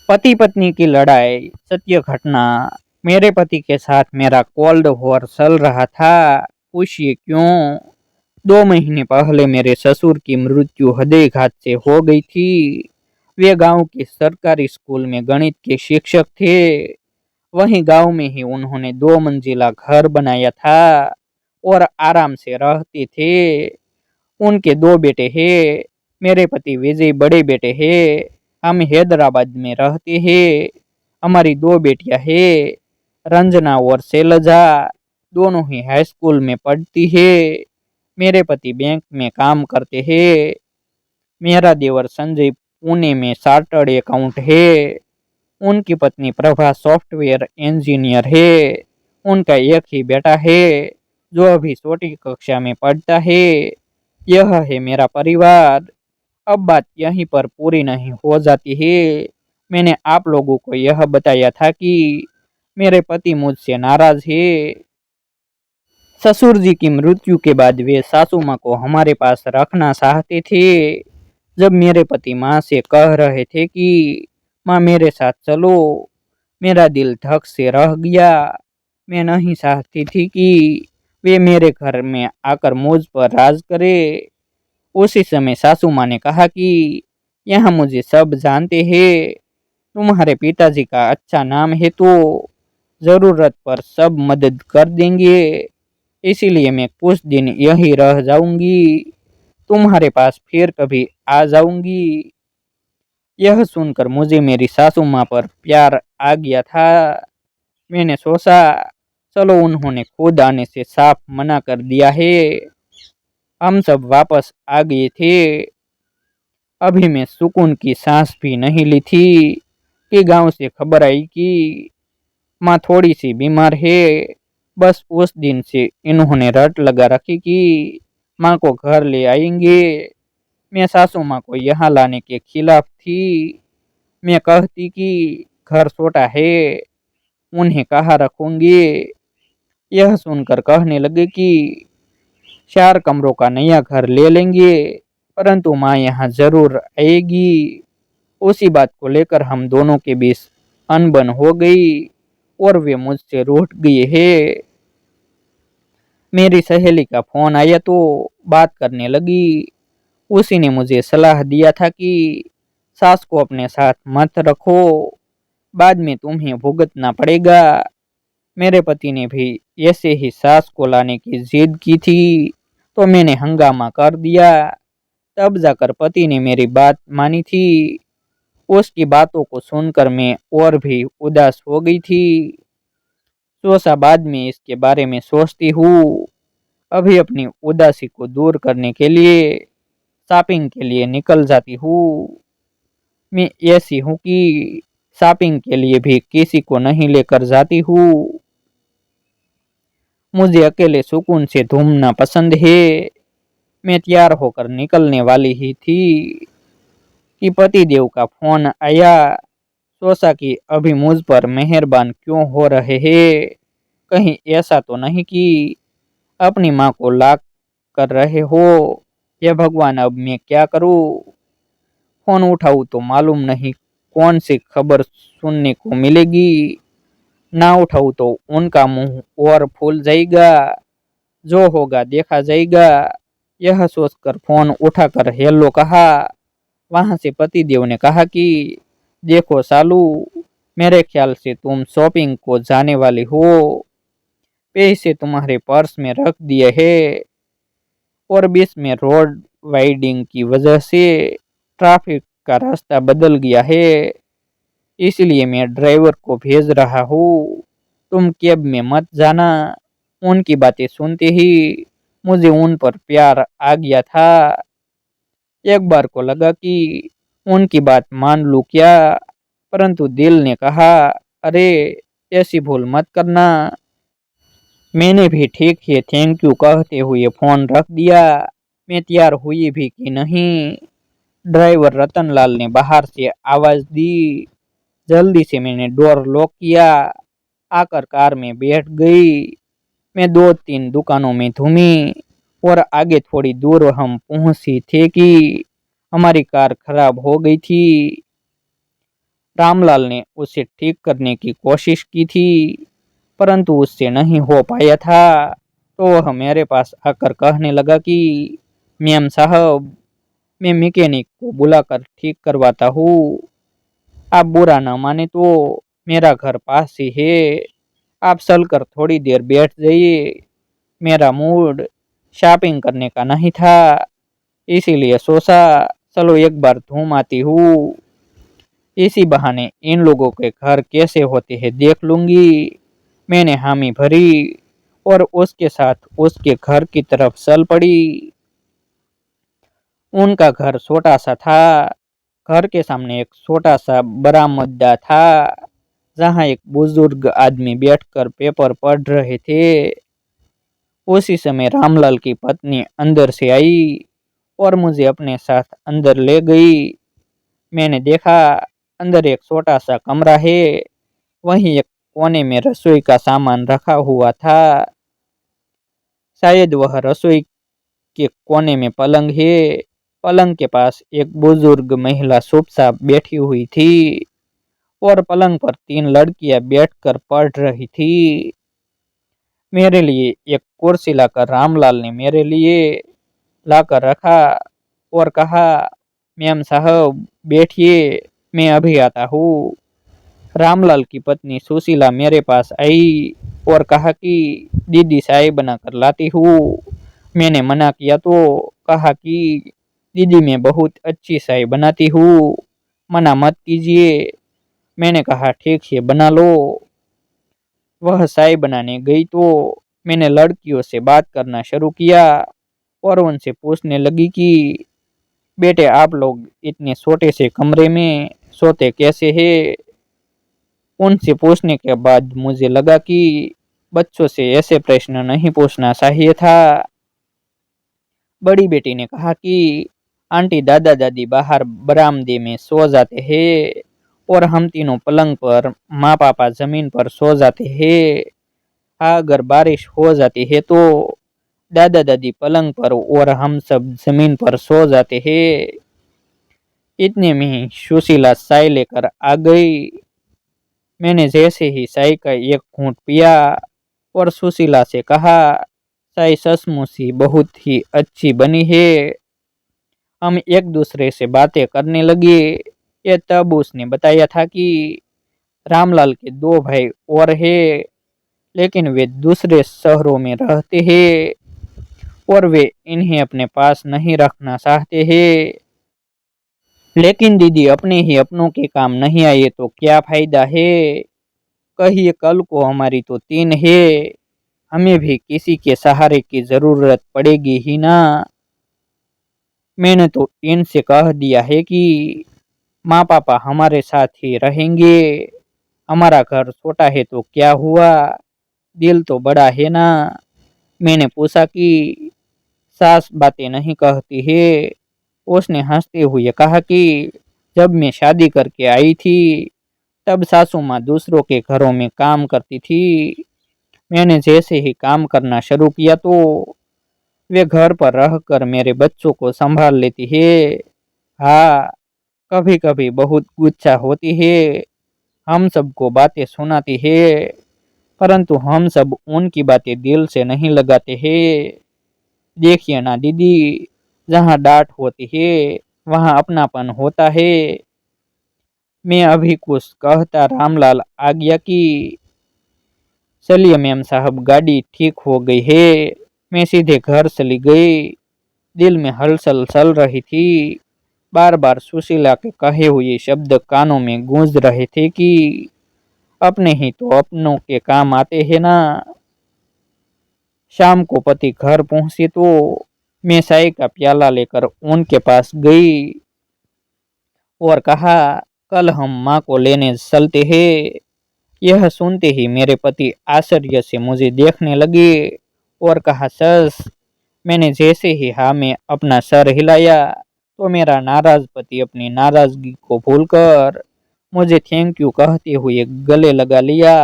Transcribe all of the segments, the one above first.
पति पत्नी की लड़ाई सत्य घटना। मेरे पति के साथ मेरा कोल्ड वॉर चल रहा था। पूछिए क्यों। 2 महीने पहले मेरे ससुर की मृत्यु हृदयघात से हो गई थी। वे गांव के सरकारी स्कूल में गणित के शिक्षक थे। वहीं गांव में ही उन्होंने 2 मंजिला घर बनाया था और आराम से रहते थे। उनके 2 बेटे हैं। मेरे पति विजय बड़े बेटे हैं। हम हैदराबाद में रहते हैं। हमारी 2 बेटियां हैं, रंजना और शैलजा। दोनों ही हाई स्कूल में पढ़ती है। मेरे पति बैंक में काम करते हैं। मेरा देवर संजय पुणे में चार्टर्ड अकाउंट है। उनकी पत्नी प्रभा सॉफ्टवेयर इंजीनियर है। उनका एक ही बेटा है जो अभी छोटी कक्षा में पढ़ता है। यह है मेरा परिवार। अब बात यहीं पर पूरी नहीं हो जाती है। मैंने आप लोगों को यह बताया था कि मेरे पति मुझसे नाराज है। ससुर जी की मृत्यु के बाद वे सासू माँ को हमारे पास रखना चाहते थे। जब मेरे पति माँ से कह रहे थे कि माँ मेरे साथ चलो, मेरा दिल धक से रह गया। मैं नहीं चाहती थी कि वे मेरे घर में आकर मुझ पर राज करे। उसी समय सासू माँ ने कहा कि यहाँ मुझे सब जानते हैं। तुम्हारे पिताजी का अच्छा नाम है तो जरूरत पर सब मदद कर देंगे। इसीलिए मैं कुछ दिन यहीं रह जाऊंगी। तुम्हारे पास फिर कभी आ जाऊंगी। यह सुनकर मुझे मेरी सासू माँ पर प्यार आ गया था। मैंने सोचा चलो उन्होंने खुद आने से साफ मना कर दिया है। हम सब वापस आ गए थे। अभी मैं सुकून की सांस भी नहीं ली थी कि गांव से खबर आई कि माँ थोड़ी सी बीमार है। बस उस दिन से इन्होंने रट लगा रखी कि माँ को घर ले आएंगे। मैं सासू माँ को यहाँ लाने के खिलाफ थी। मैं कहती कि घर छोटा है, उन्हें कहाँ रखूंगी। यह सुनकर कहने लगे कि 4 कमरों का नया घर ले लेंगे, परंतु माँ यहाँ जरूर आएगी। उसी बात को लेकर हम दोनों के बीच अनबन हो गई और वे मुझसे रूठ गए हैं। मेरी सहेली का फोन आया तो बात करने लगी। उसी ने मुझे सलाह दिया था कि सास को अपने साथ मत रखो, बाद में तुम्हें भुगतना पड़ेगा। मेरे पति ने भी ऐसे ही सास को लाने की जिद की थी तो मैंने हंगामा कर दिया। तब जाकर पति ने मेरी बात मानी थी। उसकी बातों को सुनकर मैं और भी उदास हो गई थी। सोचा बाद में इसके बारे में सोचती हूँ। अभी अपनी उदासी को दूर करने के लिए शॉपिंग के लिए निकल जाती हूँ। मैं ऐसी हूँ कि शॉपिंग के लिए भी किसी को नहीं लेकर जाती हूँ। मुझे अकेले सुकून से घूमना पसंद है। मैं तैयार होकर निकलने वाली ही थी कि पति देव का फोन आया। सोचा कि अभी मुझ पर मेहरबान क्यों हो रहे हैं। कहीं ऐसा तो नहीं कि अपनी माँ को लाख कर रहे हो। ये भगवान अब मैं क्या करूँ। फोन उठाऊँ तो मालूम नहीं कौन सी खबर सुनने को मिलेगी। ना उठाऊँ तो उनका मुंह और फूल जाएगा। जो होगा देखा जाएगा। यह सोचकर फोन उठाकर हेलो कहा। वहां से पतिदेव ने कहा कि देखो सालू, मेरे ख्याल से तुम शॉपिंग को जाने वाली हो। पैसे तुम्हारे पर्स में रख दिए हैं और बीच में रोड वाइडिंग की वजह से ट्रैफिक का रास्ता बदल गया है। इसलिए मैं ड्राइवर को भेज रहा हूँ। तुम कैब में मत जाना। उनकी बातें सुनते ही मुझे उन पर प्यार आ गया था। एक बार को लगा कि उनकी बात मान लूं क्या, परंतु दिल ने कहा अरे ऐसी भूल मत करना। मैंने भी ठीक है थैंक यू कहते हुए फोन रख दिया। मैं तैयार हुई भी कि नहीं। ड्राइवर रतनलाल ने बाहर से आवाज दी। जल्दी से मैंने डोर लॉक किया। आकर कार में बैठ गई। मैं 2-3 दुकानों में घूमी और आगे थोड़ी दूर हम पहुंची थे कि हमारी कार खराब हो गई थी। रामलाल ने उसे ठीक करने की कोशिश की थी, परंतु उससे नहीं हो पाया था। तो वह मेरे पास आकर कहने लगा कि मैम साहब, मैं मैकेनिक को बुलाकर ठीक करवाता हूँ। आप बुरा न माने तो मेरा घर पास ही है, आप चलकर थोड़ी देर बैठ जाइए। मेरा मूड शॉपिंग करने का नहीं था, इसीलिए सोचा चलो एक बार घूम आती हूँ। इसी बहाने इन लोगों के घर कैसे होते हैं देख लूंगी। मैंने हामी भरी और उसके साथ उसके घर की तरफ चल पड़ी। उनका घर छोटा सा था। घर के सामने एक छोटा सा बरामदा था, जहाँ एक बुजुर्ग आदमी बैठकर पेपर पढ़ रहे थे। उसी समय रामलाल की पत्नी अंदर से आई और मुझे अपने साथ अंदर ले गई। मैंने देखा अंदर एक छोटा सा कमरा है, वहीं एक कोने में रसोई का सामान रखा हुआ था। शायद वह रसोई के कोने में पलंग है। पलंग के पास एक बुजुर्ग महिला चुपचाप बैठी हुई थी और पलंग पर तीन लड़कियां बैठकर पढ़ रही थी। मेरे लिए एक कुर्सी लाकर रामलाल ने मेरे लिए लाकर रखा और कहा, मैम साहब बैठिए, मैं अभी आता हूँ। रामलाल की पत्नी सुशीला मेरे पास आई और कहा कि दीदी चाय बनाकर लाती हूँ। मैंने मना किया तो कहा कि दीदी मैं बहुत अच्छी चाय बनाती हूँ, मना मत कीजिए। मैंने कहा ठीक है बना लो। वह चाय बनाने गई तो मैंने लड़कियों से बात करना शुरू किया और उनसे पूछने लगी कि बेटे आप लोग इतने छोटे से कमरे में सोते कैसे हैं। उनसे पूछने के बाद मुझे लगा कि बच्चों से ऐसे प्रश्न नहीं पूछना चाहिए था। बड़ी बेटी ने कहा कि आंटी दादा दादी बाहर बरामदे में सो जाते हैं और हम तीनों पलंग पर, माँ पापा जमीन पर सो जाते हैं। अगर बारिश हो जाती है तो दादा दादी पलंग पर और हम सब जमीन पर सो जाते हैं। इतने में ही सुशीला चाय लेकर आ गई। मैंने जैसे ही चाय का एक घूंट पिया और सुशीला से कहा, चाय सचमुच ही बहुत ही अच्छी बनी है। हम एक दूसरे से बातें करने लगे। ये तब उसने बताया था कि रामलाल के दो भाई और हैं, लेकिन वे दूसरे शहरों में रहते हैं और वे इन्हें अपने पास नहीं रखना चाहते हैं। लेकिन दीदी अपने ही अपनों के काम नहीं आए तो क्या फायदा है। कहिए कल को हमारी तो तीन है, हमें भी किसी के सहारे की जरूरत पड़ेगी ही ना। मैंने तो इनसे कह दिया है कि माँ पापा हमारे साथ ही रहेंगे। हमारा घर छोटा है तो क्या हुआ, दिल तो बड़ा है ना। मैंने पूछा कि सास बातें नहीं कहती है। उसने हंसते हुए कहा कि जब मैं शादी करके आई थी तब सासू माँ दूसरों के घरों में काम करती थी। मैंने जैसे ही काम करना शुरू किया तो वे घर पर रहकर मेरे बच्चों को संभाल लेती है। हाँ, कभी कभी बहुत गुस्सा होती है, हम सबको बातें सुनाती है, परंतु हम सब उनकी बातें दिल से नहीं लगाते हैं। देखिए ना दीदी, जहाँ डांट होती है वहाँ अपनापन होता है। मैं अभी कुछ कहता रामलाल आ गया कि चलिए मैम साहब गाड़ी ठीक हो गई है। मैं सीधे घर चली गई। दिल में हलचल चल रही थी। बार बार सुशीला के कहे हुए शब्द कानों में गूंज रहे थे कि अपने ही तो अपनों के काम आते हैं ना। शाम को पति घर पहुंचे तो मैं चाय का प्याला लेकर उनके पास गई और कहा, कल हम माँ को लेने चलते हैं। यह सुनते ही मेरे पति आश्चर्य से मुझे देखने लगे और कहा, सस। मैंने जैसे ही हाँ में अपना सर हिलाया तो मेरा नाराज पति अपनी नाराजगी को भूलकर मुझे थैंक यू कहते हुए गले लगा लिया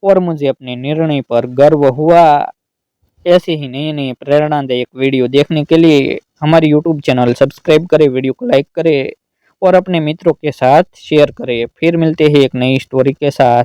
और मुझे अपने निर्णय पर गर्व हुआ। ऐसे ही नए नए प्रेरणादायक वीडियो देखने के लिए हमारे यूट्यूब चैनल सब्सक्राइब करें, वीडियो को लाइक करें और अपने मित्रों के साथ शेयर करें। फिर मिलते हैं एक नई स्टोरी के साथ।